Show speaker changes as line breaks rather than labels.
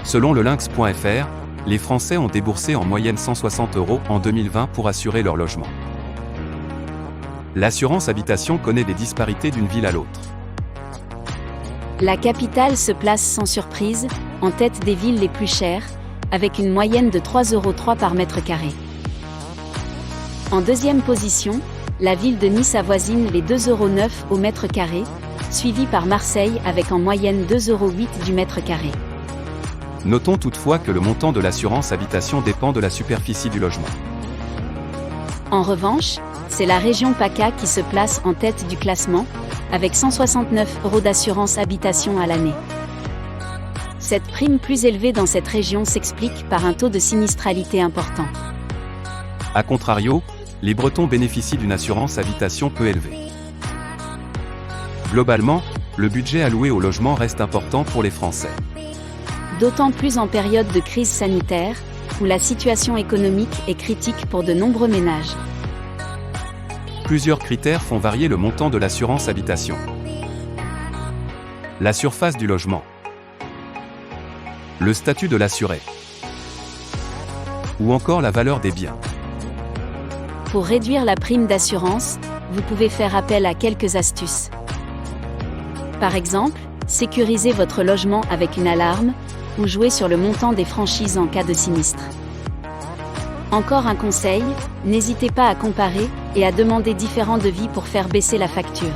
Selon le lynx.fr, les Français ont déboursé en moyenne 160 € en 2020 pour assurer leur logement. L'assurance habitation connaît des disparités d'une ville à l'autre.
La capitale se place sans surprise, en tête des villes les plus chères, avec une moyenne de 3,03 € par mètre carré. En deuxième position, la ville de Nice avoisine les 2,09 € au mètre carré, suivie par Marseille avec en moyenne 2,08 € du mètre carré.
Notons toutefois que le montant de l'assurance habitation dépend de la superficie du logement.
En revanche, c'est la région PACA qui se place en tête du classement, avec 169 € d'assurance habitation à l'année. Cette prime plus élevée dans cette région s'explique par un taux de sinistralité important.
A contrario, les Bretons bénéficient d'une assurance habitation peu élevée. Globalement, le budget alloué au logement reste important pour les Français.
D'autant plus en période de crise sanitaire, où la situation économique est critique pour de nombreux ménages.
Plusieurs critères font varier le montant de l'assurance habitation. La surface du logement. Le statut de l'assuré. Ou encore la valeur des biens.
Pour réduire la prime d'assurance, vous pouvez faire appel à quelques astuces. Par exemple, sécurisez votre logement avec une alarme, ou jouer sur le montant des franchises en cas de sinistre. Encore un conseil, n'hésitez pas à comparer et à demander différents devis pour faire baisser la facture.